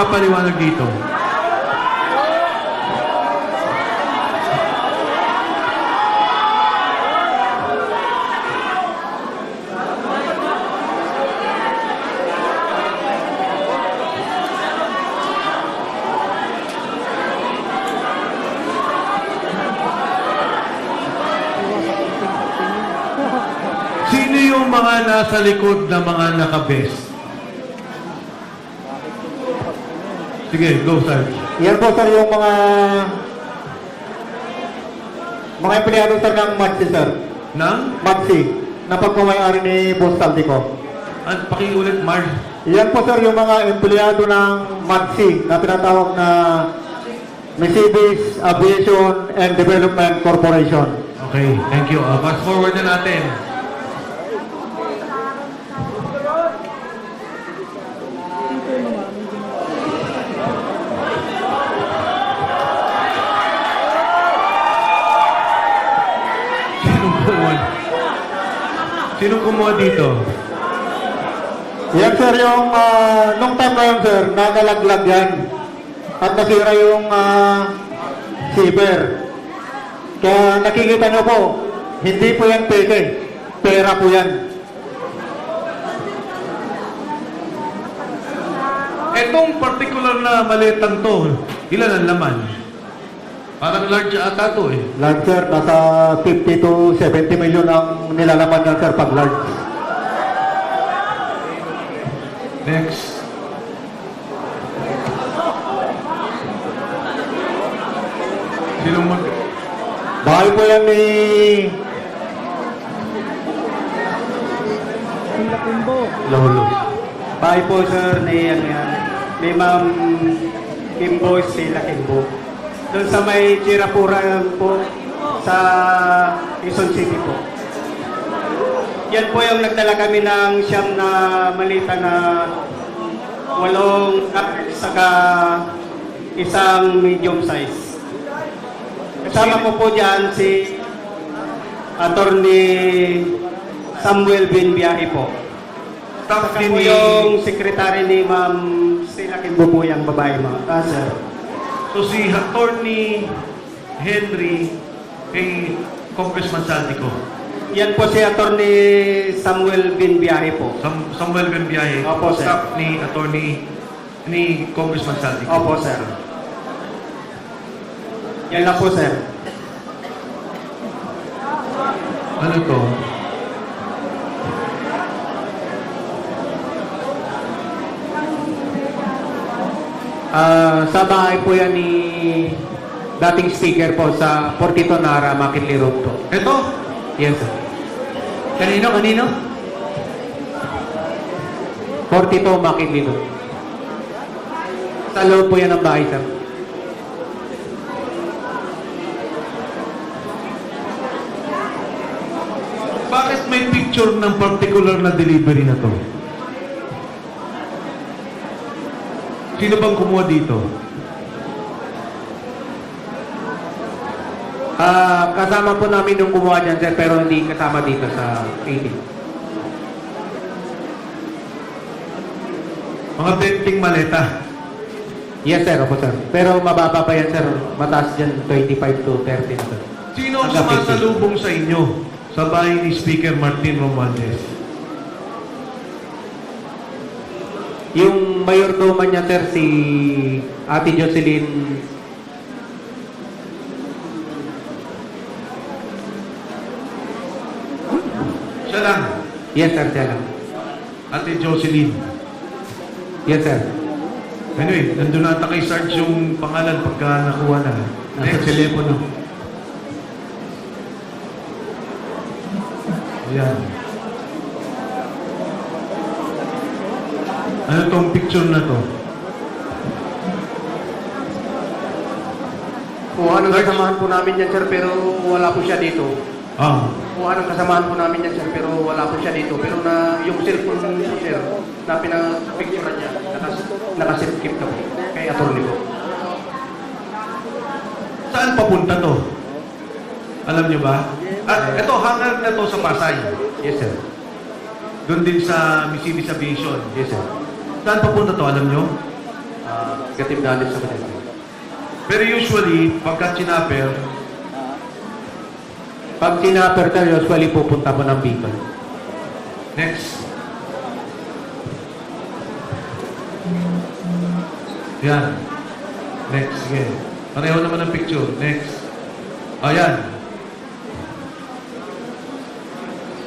magpapaliwanag dito? Sino yung mga nasa likod na mga naka-vest? Sige, go, Sarge. Yan po sir yung mga empleyado sir ng Magsi sir. Nang? Magsi, na pagmamayari ni Boss Saldico. Pakiulit, Marge. Yan po sir yung mga empleyado ng Magsi na tinatawag na Mercedes Aviation and Development Corporation. Okay, thank you. Fast forward na natin. Sino kumuha dito? Yan sir yung nung time na yun sir, nagalaglag yan. At nasira yung zipper. Kaya nakikita nyo po, hindi po yan peke. Pera po yan. Etong particular na maletang to, ilan ang laman? Parang large ata to eh. Large sir, nasa 50 to 70 million ang nilalaman yan sir pag large. Next. Sinong mag... Bahay po yan ni... Lolo. Bahay po sir ni ano yan, ni Ma'am Kimbo Sila Kimbo. Doon sa may Chirapura po sa Quezon City po. Yan po yung nagdala kami ng siyam na malita na 8 saka isang medium size. Kasama ko po dyan si Attorney Samuel Binbiyahe po. Staff Saka din po ni... yung secretary ni Ma'am Sila Kimbo po yung babae mo. Sir. So si Attorney Henry kay Congressman Saldico. Yan po si Attorney Samuel Binbiyahe po. Samuel Benbiahe. Opo, sir. Staff ni Attorney ni Congressman Saldico. Opo, sir. Yan lang po, sir. Ano to? Sa bahay po yan ni dating speaker po sa Portito Nara, Makitli Road po. Ito? Yes, sir. Kanino? Portito, Makitli Road. Sa loob po yan ng bahay, sir. Bakit may picture ng particular na delivery na to? Sino bang kumuha dito? Kasama po namin nung gumawa dyan, sir, pero hindi kasama dito sa 18. Mga benting maleta. Yes, sir. Opo, sir. Pero mababa pa yan, sir. Mataas dyan, 25 to 30 na, sir. Sino ang Hanggang 50. sumasalubong sa inyo sa bahay ni Speaker Martin Romualdez? Yung mayordomo niya, sir, si Ate Jocelyn. Siya lang. Yes, sir, siya lang. Ate Jocelyn. Yes, sir. Anyway, nandun nata kay Sarge yung pangalan pagka nakuha na. Nasa telepono. Ayan. Ano tong picture na to? Kuha ng kasamahan po namin yan sir, pero wala po siya dito. Kuha ng kasamahan po namin yan sir, pero wala po siya dito. Pero na yung cellphone po sir, na pinapicture niya, nakasilkip na po kay attorney po. Saan papunta to? Alam niyo ba? Ito, hangar na to sa Pasay. Yes, sir. Doon din sa Mercedes Aviation. Yes, sir. Saan papunta to? Alam niyo? negative knowledge naman yan. Pero usually, pagka chinapper, Pag tinapper ka, usually pupunta mo ng Bicol. next. Yan. Next, sige. Pareho naman ang picture. Next. Ayan.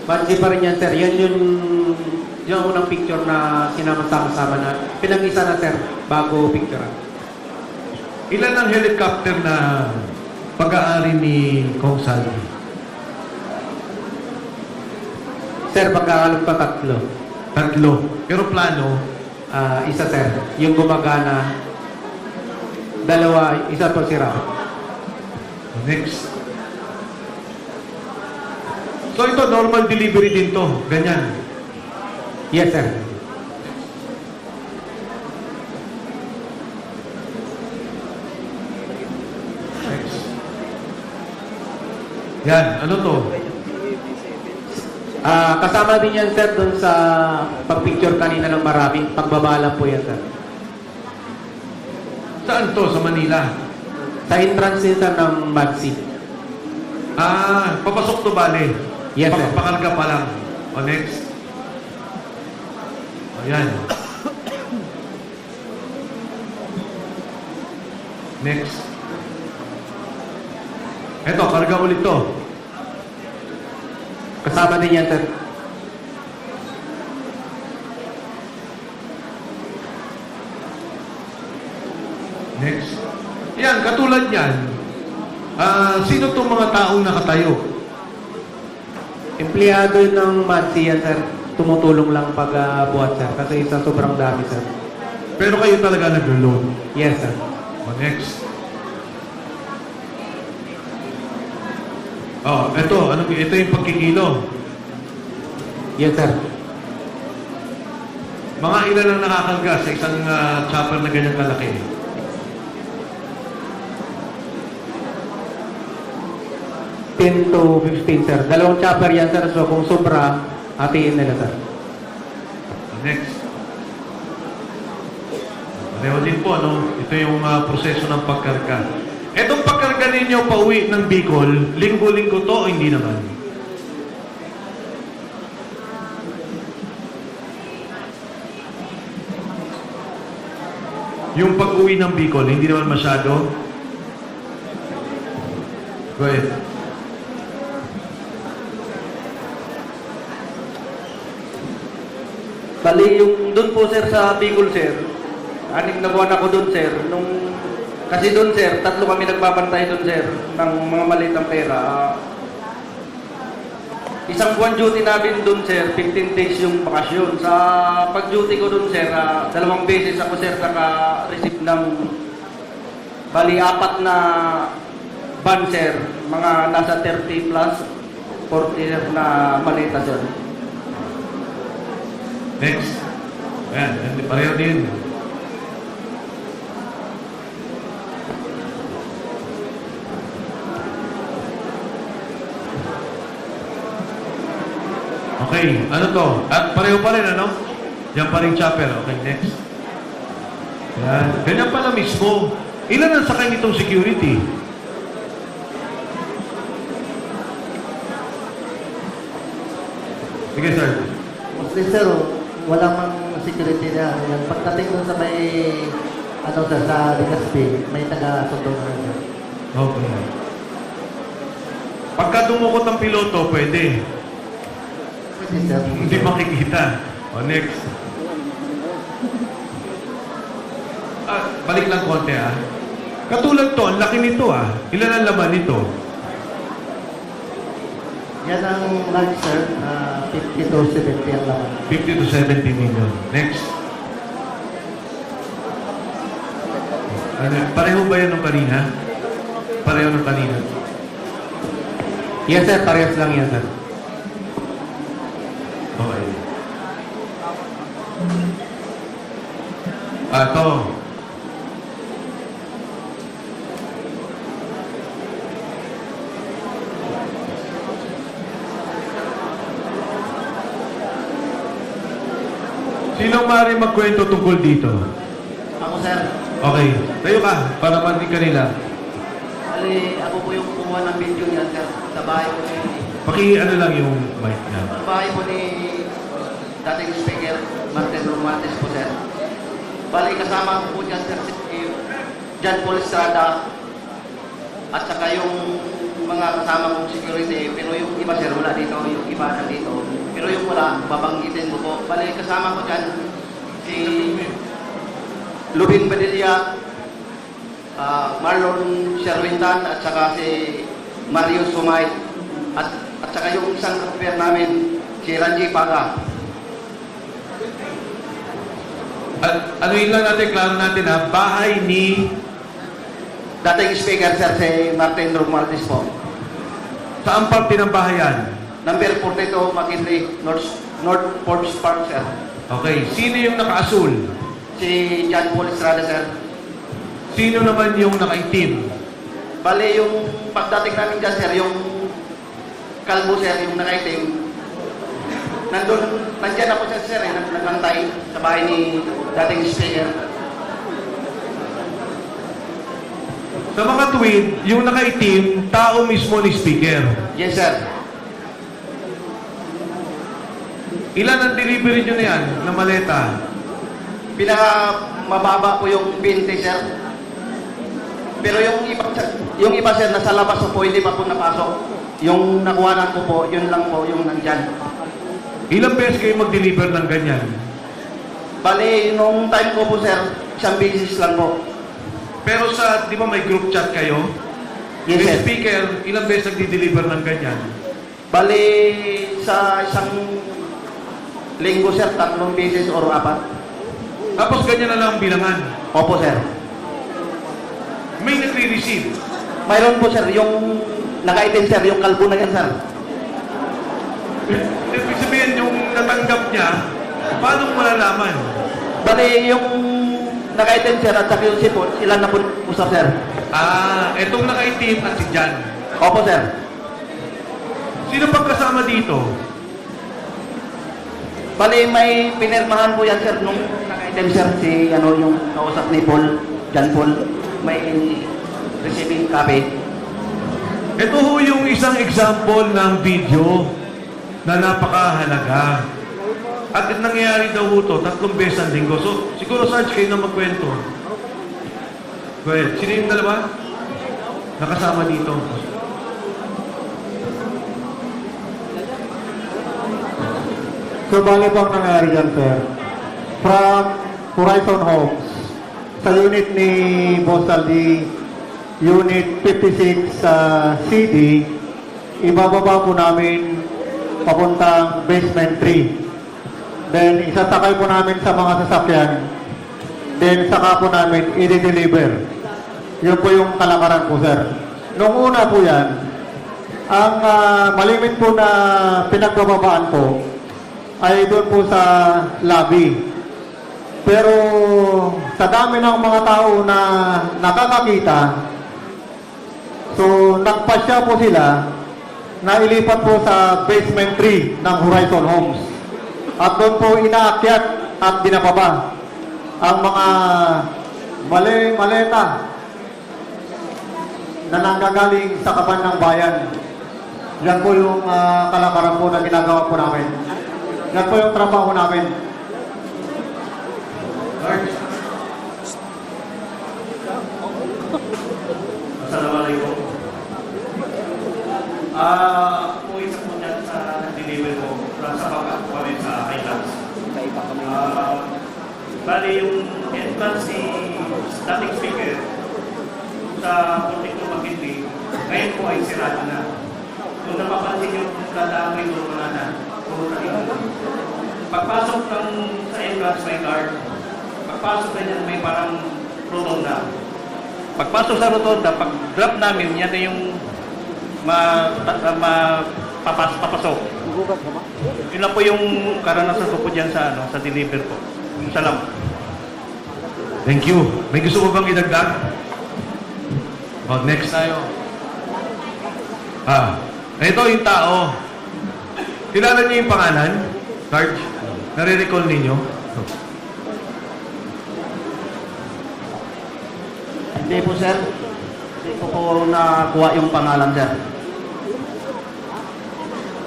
Mansi pa rin yan, sir. Yan yung unang picture na sinama-sama na pinag-isa na, sir, bago picture. Ilan ang helicopter na pag-aari ni Kong Salvi? Sir, pagkakalog pa tatlo. Tatlo. Pero plano, Isa, sir. Yung gumagana, dalawa, isa po sira. next. So ito, normal delivery din to. Ganyan. Yes, sir. Next. Yan, ano to? Kasama din yan, sir, dun sa pag-picture kanina ng marami. Pagbabala po yan, sir. Saan to? Sa Manila? Sa entrance din, sir, ng Magsi. Papasok to bale. Yes, sir. Pakarga pa lang. O, next. Ayan. Next. Eto, karga ulit to. Kasama din yan, sir. Next. Yan, katulad yan. Sino tong mga taong nakatayo? Empleyado ng Magsi yan, sir. Tumutulong lang pag buhat, sir. Kasi isa sobrang dami, sir. Pero kayo talaga naglo-load. Yes, sir. O, next. Oh, ito yung pagkikilo. Yes, sir. Mga ilan ang nakakarga sa isang chopper na ganyan kalaki? $10 to $15, sir. Dalawang chopper yan, sir. So, kung sobra, hatiin nila, sir. Next. Pareho din po, no? Ito yung proseso ng pagkarga. Etong pagkarga ninyo pauwi ng Bicol, linggo-linggo to o hindi naman? Yung pag-uwi ng Bicol, hindi naman masyado? Go ahead. Bali, yung doon po sir sa Bicol sir, 6 na buwan ako doon sir, kasi doon sir, 3 kami nagbabantay doon sir, ng mga maliit ang pera. Isang buwan duty namin doon sir, 15 days yung bakasyon. Sa pag-duty ko doon sir, 2 beses ako sir naka-receive ng bali 4 na ban sir, mga nasa 30 plus, 40 na malita sir. Next. Ayan, pareho din. Okay, ano to? Pareho pa rin, ano? Yan pa rin chopper. Okay, next. Yan. Ganyan pala mismo. Ilan ang sakay nitong security? Sige, sir. Mostly sir, walang mang security na. Yan. Pagdating doon sa may, sir, sa Legazpi, may taga-sundo na rin. Okay. Pagka dumukot ang piloto, pwede. Pwede sir. Hindi makikita. O, next. Balik lang konti, Katulad to, ang laki nito, Ilan ang laman nito? Yan ang large sir, 50 to 70 ang laman. 50 to 70 million. Next. Pareho ba yan ng kanina? Pareho ng kanina. Yes, sir. Parehas lang yan, sir. Okay. Ito. Sino maaari magkwento tungkol dito? Ako sir. Okay. Tayo ka para marinig ka nila. Bali, ako po yung kumuha ng video niya, sir. Sa bahay po ni... Ano lang yung mic na. Sa bahay po ni dating speaker, Martin Romantes po, sir. Bali, kasama ko po dyan, sir, si John Paul Estrada at saka yung mga kasama kong security. Pero yung iba, sir, wala dito. Yung iba nandito. Pero yung wala, babanggitin ko po. Bali, kasama ko dyan si Lubin Padilla, Marlon Sherwintan at saka si Mario Sumay at saka yung isang kapatid namin si Ranji Paga. Ano yun lang natin, klaro natin ha, bahay ni... Dating speaker, sir, si Martin Romualdez po. Saan parte ng bahayan? Number 42, McKinley, North Forbes Park, sir. Okay, sino yung nakaasul? Si John Paul Estrada, sir. Sino naman yung nakaitim? Bali, yung pagdating namin dyan, sir, yung kalbo, sir, yung nakaitim, nandyan ako siya, sir, naglantay sa bahay ni dating speaker. Sa mga tweet, yung nakaitim, tao mismo ni speaker. Yes, sir. Ilan ang delivery nyo na yan, na maleta? Pinaka mababa po yung 20, sir. Pero yung iba, sir, nasa labas po, hindi pa po napasok. Yung nakuhanan ko po, yun lang po yung nandyan. Ilang beses kayo mag-deliver ng ganyan? Bali, nung time ko po, sir, isang beses lang po. Pero sa, di ba may group chat kayo? Yes, May sir. speaker, ilang beses nagdi-deliver ng ganyan? Bali, sa isang linggo, sir, 3 beses or 4. Tapos ganyan na lang ang bilangan. Opo, sir. May nagre-receive. Mayroon po, sir, yung nakaitim, sir, yung kalbo na yan, sir. Ibig sabihin, yung natanggap niya, paano mo malalaman? Bali, yung nakaitim, sir, at saka yung sipon, sila na po usap, sir. Etong nakaitim at si Jan. Opo, sir. Sino pang kasama dito? Bali, may pinirmahan po yan, sir, nung nakaitim, sir, si, yung kausap ni Paul, John Paul, may receiving copy. Ito ho yung isang example ng video na napakahalaga. At nangyayari daw ho to, 3 beses ang linggo. So, siguro Sarge, kayo na magkwento. Go ahead. Sino yung dalawa? Nakasama dito. So, bali po ang nangyari dyan, sir. From Horizon Homes, sa unit ni Boss Aldi, Unit 56 CD, ibababa po namin papuntang basement 3. Then, isasakay po namin sa mga sasakyan. Then, saka po namin i-deliver. Yun po yung kalakaran po, sir. Nung una po yan, ang malimit po na pinagbababaan po ay doon po sa lobby. Pero sa dami ng mga tao na nakakakita, so nagpasya po sila na ilipat po sa basement 3 ng Horizon Homes. At doon po inaakyat at binababa ang mga maleta na nanggagaling sa kaban ng bayan. Yan po yung kalakaran po na ginagawa po namin. Yan po yung trabaho namin. Assalamualaikum. Ako isa po dyan sa nag-deliver ko sa baka ko rin sa Highlands. Bali yung entrance si dating speaker sa Portico McKinley, ngayon po ay sirado na. Kung napapansin yung dadaan may doon wala na. Pagpasok ng sa entrance may guard, pagpasok na yan may parang rotonda. Pagpasok sa rotonda, pag-drop namin, yan na yung papasok. Yun na po yung karanasan ko po dyan sa, sa deliver po. Salamat. Thank you. May gusto ko bang idagdag? Next tayo. Ito yung tao. Kilala niyo yung pangalan? Sarge? Nare-recall ninyo? Hindi po, sir. Hindi ko po nakuha yung pangalan, sir.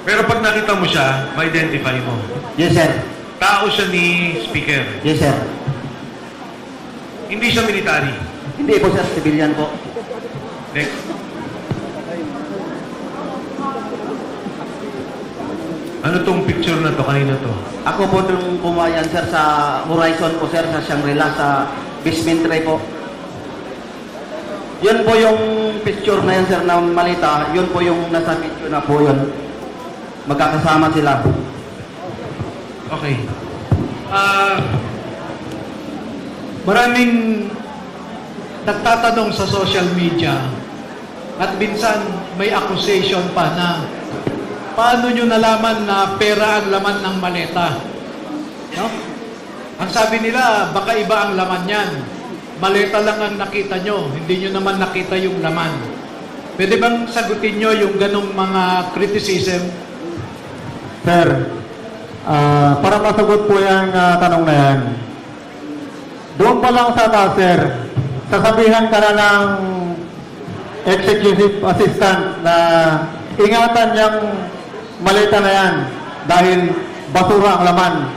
Pero pag nakita mo siya, ma-identify mo. Yes, sir. Tao siya ni Speaker. Yes, sir. Hindi siya military. Hindi po, sir. Civilian po. Next. Ano tong picture na to? Kanina to? Ako po nung pumayan, sir, sa Horizon po, sir, sa Shangri-La, sa basement tray po. Yun po yung picture na yan, sir, na malita. Yun po yung nasa video na po yun. Magkakasama sila. Okay. Maraming nagtatanong sa social media at minsan may accusation pa na paano nyo nalaman na pera ang laman ng maleta? No? Ang sabi nila, baka iba ang laman yan. Maleta lang ang nakita nyo, hindi nyo naman nakita yung laman. Pwede bang sagutin nyo yung ganong mga criticism? Sir, para masagot po yung tanong na yan, doon pa lang sa taas, sir, sasabihan ka na ng executive assistant na ingatan yung maleta na yan dahil basura ang laman.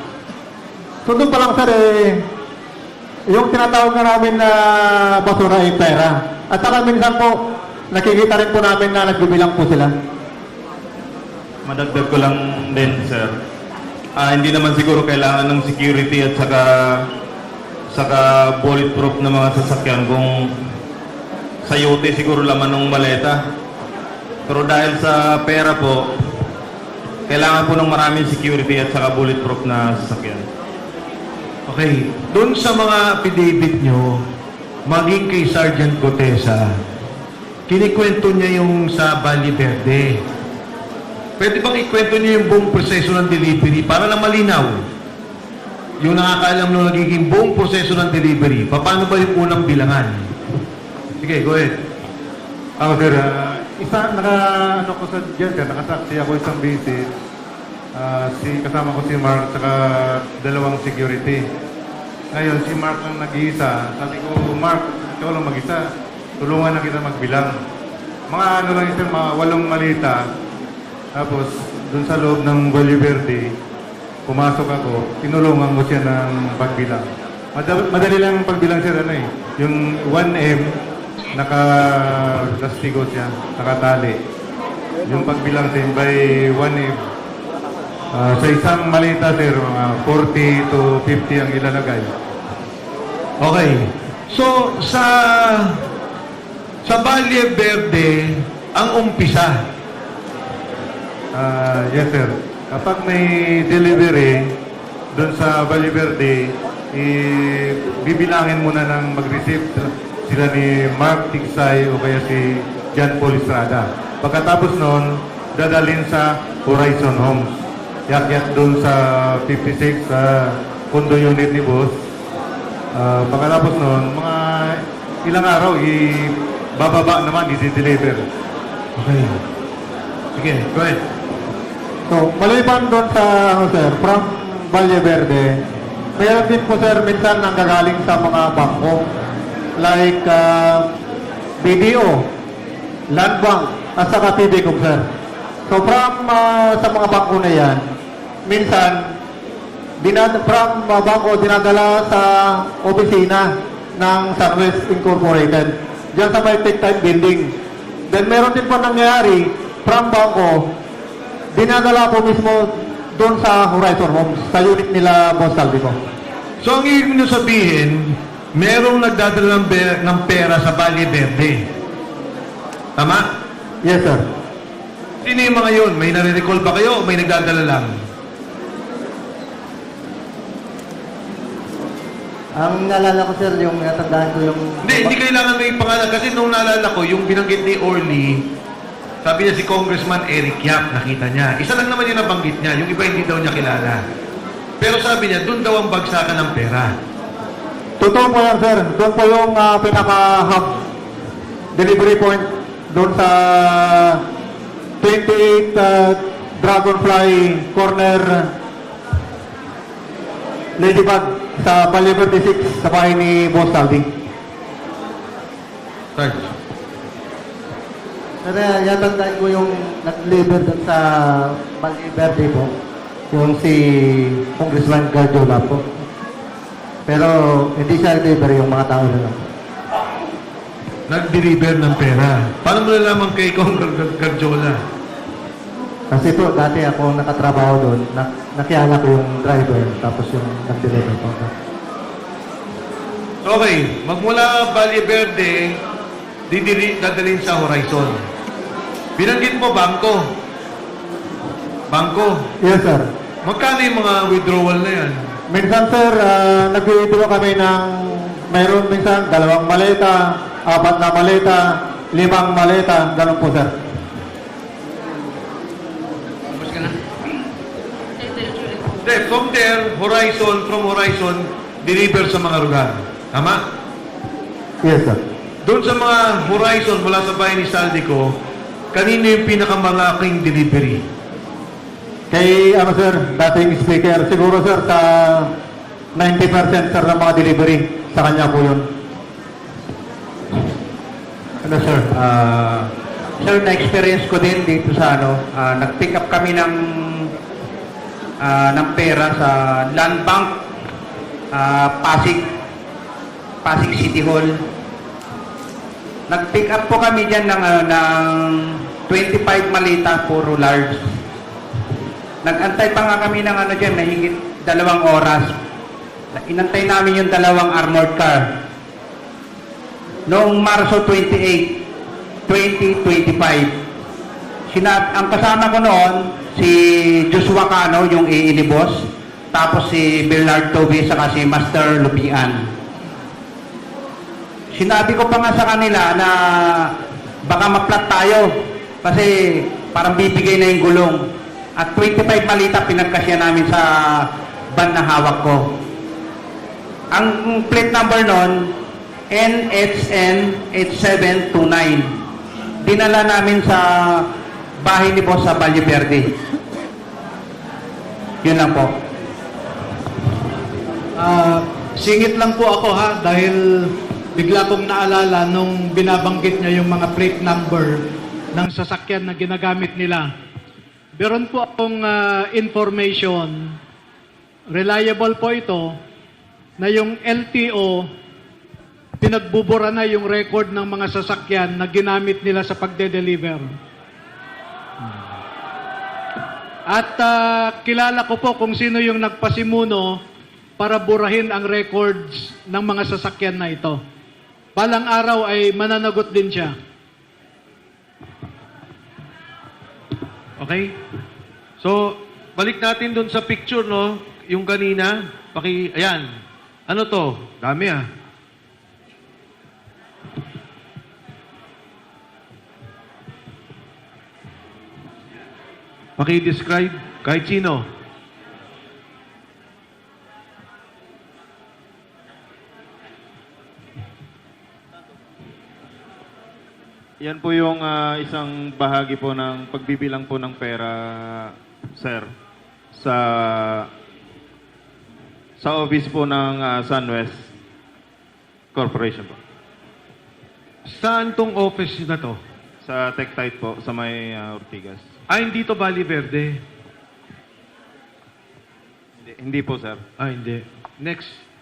So doon pa lang, sir, yung tinatawag na namin na basura ay pera. At saka minsan po, nakikita rin po namin na nagbibilang po sila. Madagdag ko lang din, sir. Hindi naman siguro kailangan ng security at saka bulletproof na mga sasakyan kung sayote siguro laman ng maleta. Pero dahil sa pera po, kailangan po ng maraming security at saka bulletproof na sasakyan. Okay. Doon sa mga affidavit nyo, maging kay Sergeant Gotesa, kinikwento niya yung sa Valle Verde. Pwede bang ikwento niyo yung buong proseso ng delivery para lang malinaw? Yung nakakaalam nung nagiging buong proseso ng delivery, paano ba yung unang bilangan? Sige, go ahead. Ako, sir, nakasaksi ako isang visit. Kasama ko si Mark saka dalawang security. Ngayon, si Mark lang nag-iisa. Sabi ko, Mark, ikaw lang mag-isa. Tulungan na kita magbilang. Mga ano lang yun, sir, mga 8 malita. Tapos, dun sa loob ng Valle Verde, pumasok ako, tinulungan ko siya ng pagbilang. Madali lang ang pagbilang, sir, yung 1M, naka-lastigo siya, nakatali. Yung pagbilang, sir, by 1M. Sa isang malita, sir, mga 40 to 50 ang ilalagay. Okay. So, sa Valle Verde, ang umpisa, Yes, sir. Kapag may delivery doon sa Valle Verde, bibilangin muna ng mag-receive sila ni Mark Tigsay o kaya si John Paul Estrada. Pagkatapos noon, dadalhin sa Horizon Homes. Yakyat doon sa 56 sa condo unit ni boss. Pagkatapos noon, mga ilang araw, bababa naman, i-deliver. okay. Sige, go ahead. So, maliban doon sa, sir, from Valle Verde, mayroon din po, sir, minsan nanggagaling sa mga bangko. Like, BDO, Land Bank, at saka PBCOM, sir. So, from sa mga bangko na yan, minsan, from bangko, dinadala sa opisina ng Sunwest Incorporated. Diyan sa may Tech-Type Building. Then, meron din po nangyayari, from bangko, dinadala po mismo doon sa Horizon Homes, sa unit nila, Boss Salvi po. So, ang ibig nyo sabihin, merong nagdadala ng pera sa Valle Verde. Tama? Yes, sir. Sino yung mga yun? May nare-recall ba kayo o may nagdadala lang? Ang naalala ko, sir, yung natandaan ko yung... Hindi kailangan may pangalan. Kasi nung naalala ko, yung binanggit ni Orly, sabi niya si Congressman Eric Yap, nakita niya. Isa lang naman yung nabanggit niya, yung iba hindi daw niya kilala. Pero sabi niya, doon daw ang bagsakan ng pera. Totoo po yan, sir. Doon po yung pinaka-hub delivery point doon sa 28 Dragonfly Corner Ladybug sa Valle Verde 6 sa bahay ni Boss Salvi. Sarge. Sir, yatandaan ko yung nag-deliver doon sa Valle Verde po. Yung si Congressman Garjola po. Pero hindi siya deliver yung mga tao na lang. Nag-deliver ng pera. Paano mo nalaman kay Kong Garjola? Kasi po, dati ako nakatrabaho doon, nakilala ko yung driver, tapos yung nag-deliver po. Okay, magmula Valle Verde, dadalhin sa Horizon. Binanggit mo, bangko. Bangko. Yes, sir. Magkano yung mga withdrawal na yan? Minsan, sir, nag-withdraw kami ng, mayroon minsan, 2 maleta, 4 na maleta, 5 maleta, ganun po, sir. Hindi, from there, from Horizon, deliver sa mga lugar. Tama? Yes, sir. Doon sa mga Horizon, mula sa bahay ni Saldico, kanino yung pinakamalaking delivery? Kay, sir, dating speaker, siguro, sir, sa 90% sir ng mga delivery, sa kanya po yun. Ano sir, sir, na-experience ko din dito sa nag-pick up kami ng pera sa Land Bank, Pasig City Hall. Nag-pick up po kami dyan ng 25 malita, puro large. Nag-antay pa nga kami ng dyan, mahigit 2 oras. Inantay namin yung 2 armored car. Noong Marso 28, 2025, ang kasama ko noon, si Joshua Cano, yung iili boss, tapos si Bernard Toby, saka si Master Lupian. Sinabi ko pa nga sa kanila na baka ma-flat tayo kasi parang bibigay na yung gulong. At 25 malita pinagkasya namin sa van na hawak ko. Ang plate number noon, NHN 8729. Dinala namin sa bahay ni boss sa Valle Verde. Yun lang po. Singit lang po ako ha, dahil bigla kong naalala nung binabanggit niya yung mga plate number ng sasakyan na ginagamit nila. Meron po akong information, reliable po ito, na yung LTO, pinagbubura na yung record ng mga sasakyan na ginamit nila sa pagde-deliver. At kilala ko po kung sino yung nagpasimuno para burahin ang records ng mga sasakyan na ito. Balang araw ay mananagot din siya. Okay? So, balik natin doon sa picture, no? Yung kanina, ayan. Ano to? Dami ah. Paki-describe kahit sino. Yan po yung isang bahagi po ng pagbibilang po ng pera, sir, sa office po ng SunWest Corporation po. Saan tong office na to? Sa Tectite po, sa may Ortigas. Hindi to Valle Verde. Hindi po, sir. Hindi. Next.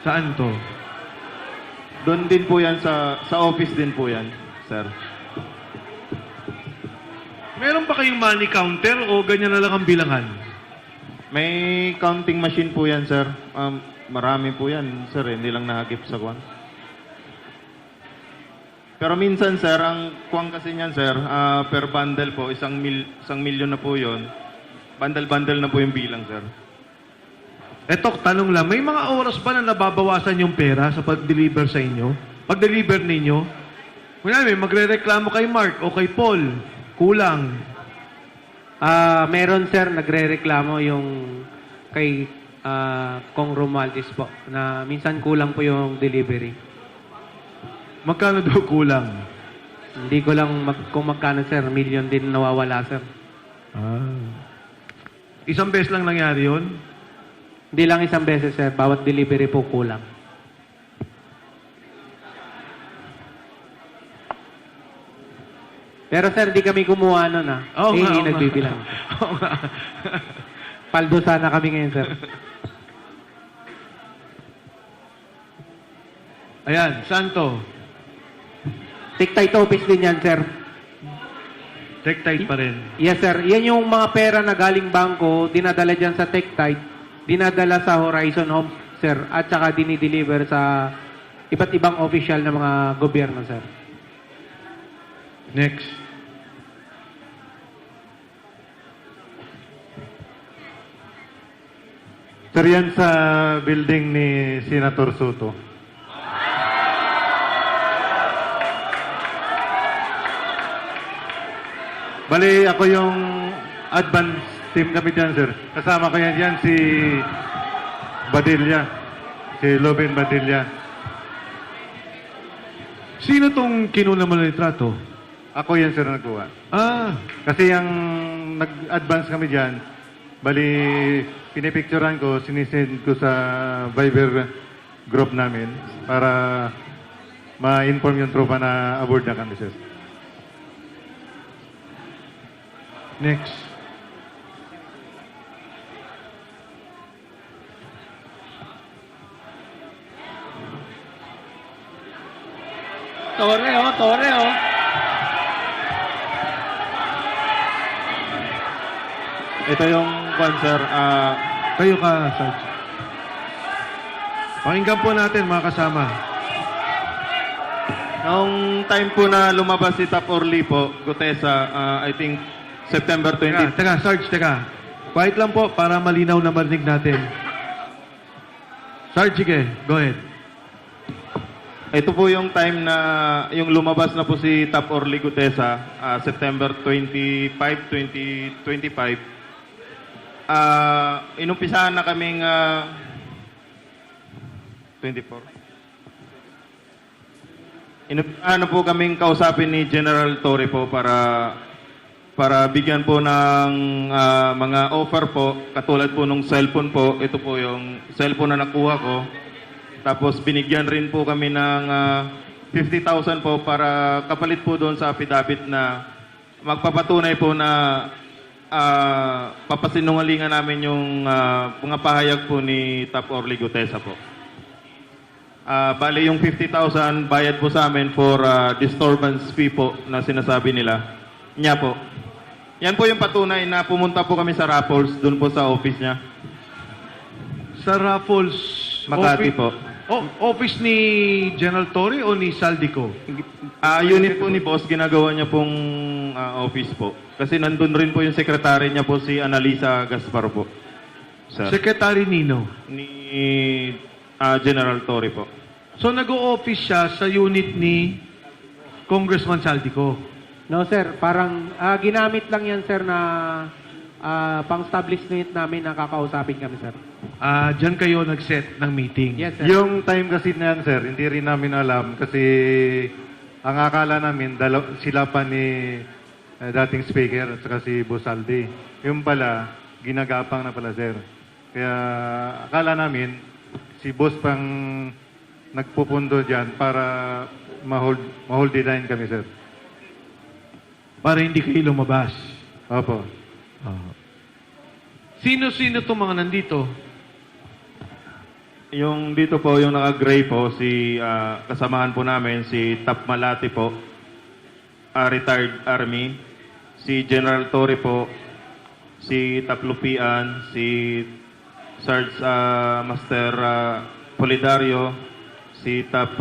Saan to? Doon din po yan, sa office din po yan, sir. Meron ba kayong money counter o ganyan na lang ang bilangan? May counting machine po yan, sir. Marami po yan, sir. Hindi lang nahagip sa kwan. Pero minsan, sir, ang kwan kasi niyan, sir, per bundle po, 1 milyon na po yon. Bundle-bundle na po yung bilang, sir. Eto, tanong lang, may mga oras ba na nababawasan yung pera sa pag-deliver sa inyo? Pag-deliver ninyo? Kunyari, magre-reklamo kay Mark o kay Paul, kulang. Meron sir, nagre-reklamo yung kay Kong Romualdez po na minsan kulang po yung delivery. Magkano daw kulang? Hindi ko lang kung magkano sir, million din nawawala sir. Isang beses lang nangyari yun? Hindi lang isang beses, sir. Bawat delivery po kulang. Pero sir, di kami kumuha nun Oo nga, oo nga. nagbibilang. Oo nga. Paldo sana kami ngayon, sir. Ayan, Santo. Tick-tight office din yan, sir. Take tight pa rin. Yes, sir. Yan yung mga pera na galing bangko, dinadala dyan sa Tick-tight, dinadala sa Horizon Homes, sir, at saka dinideliver sa iba't ibang official na mga gobyerno, sir. Next. Sir, yan sa building ni Senator Soto. Bali, ako yung advance team kami dyan, sir. Kasama ko yan si Badilla. Si Loben Badilla. Sino tong kinuna mo ng litrato? Ako yan, sir, nagkuha. Ah, Kasi yung nag-advance kami dyan, bali, pinipicturean ko, sinisend ko sa Viber group namin para ma-inform yung tropa na aboard na kami, sir. next. Tore, oh, tore, oh. Ito yung sir. Kayo ka, Sarge. Pakinggan po natin, mga kasama. Noong time po na lumabas si Tap Orly po, Gutesa, I think September 20. Teka, Sarge, teka. Quiet lang po para malinaw na marinig natin. Sarge, sige, go ahead. Ito po yung time na yung lumabas na po si Tap Orly Gutesa, September 25, 2025. Inumpisahan na kaming 24. Inumpisahan na po kaming kausapin ni General Torre po para bigyan po ng mga offer po, katulad po nung cellphone po. Ito po yung cellphone na nakuha ko. Tapos binigyan rin po kami ng 50,000 po para kapalit po doon sa affidavit na magpapatunay po na papasinungalingan namin yung mga pahayag po ni Tap Orly Gutesa po. Bali yung 50,000 bayad po sa amin for disturbance fee po na sinasabi nila. Niya po. Yan po yung patunay na pumunta po kami sa Raffles doon po sa office niya. Sa Raffles Makati office, po. Office ni General Torre o ni Saldico? Unit po ni boss, ginagawa niya pong office po. Kasi nandun rin po yung sekretary niya po, si Analisa Gaspar po. Sir. Secretary Nino. Ni General Torre po. So nag-o-office siya sa unit ni Congressman Saldico. No, sir. Parang ginamit lang yan, sir, na pang-establishment namin na kakausapin kami, sir. Diyan kayo nag-set ng meeting. Yes, sir. Yung time kasi na yan, sir, hindi rin namin alam kasi ang akala namin sila pa ni dating speaker at saka si Bosaldi. Yung pala, ginagapang na pala, sir. Kaya akala namin si boss pang nagpupundo dyan para ma-hold the line kami, sir. Para hindi kayo lumabas. Opo. Sino-sino itong mga nandito? Yung dito po, yung naka-gray po, si kasamahan po namin, si Tap Malati po, retired Army, si General Torre po, si Tap Lupian, si Sarge Master Polidario, si Tap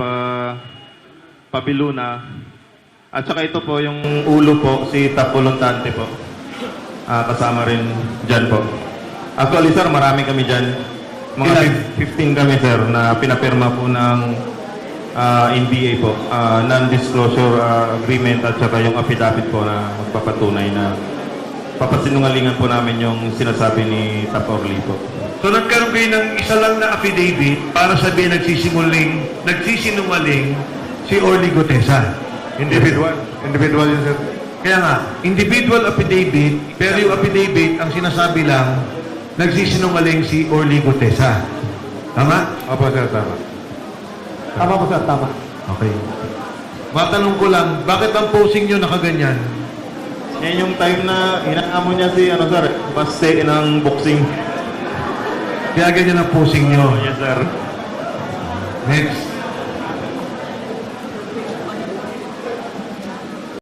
Pabiluna, at saka ito po yung ulo po, si Tap Volantante po. Kasama rin dyan po. Actually sir, marami kami dyan. Mga 15 kami sir na pinapirma po ng NBA po. Non-disclosure agreement at saka yung affidavit po na magpapatunay na papasinungalingan po namin yung sinasabi ni Tap Orly po. So nagkaroon kayo ng isa lang na affidavit para sabihin nagsisinungaling si Orly Gutesa. Individual yun, sir. Kaya nga, individual affidavit, pero yung affidavit, ang sinasabi lang, nagsisinungaling si Orly Gutesa. Tama? Opo, sir, tama. Tama po, sir, tama. Okay. Matanong ko lang, bakit ang posing nyo nakaganyan? Yan yung time na inaamo niya si, ano sir, baste ng boxing. Kaya ganyan ang posing nyo. Yes, sir. Next.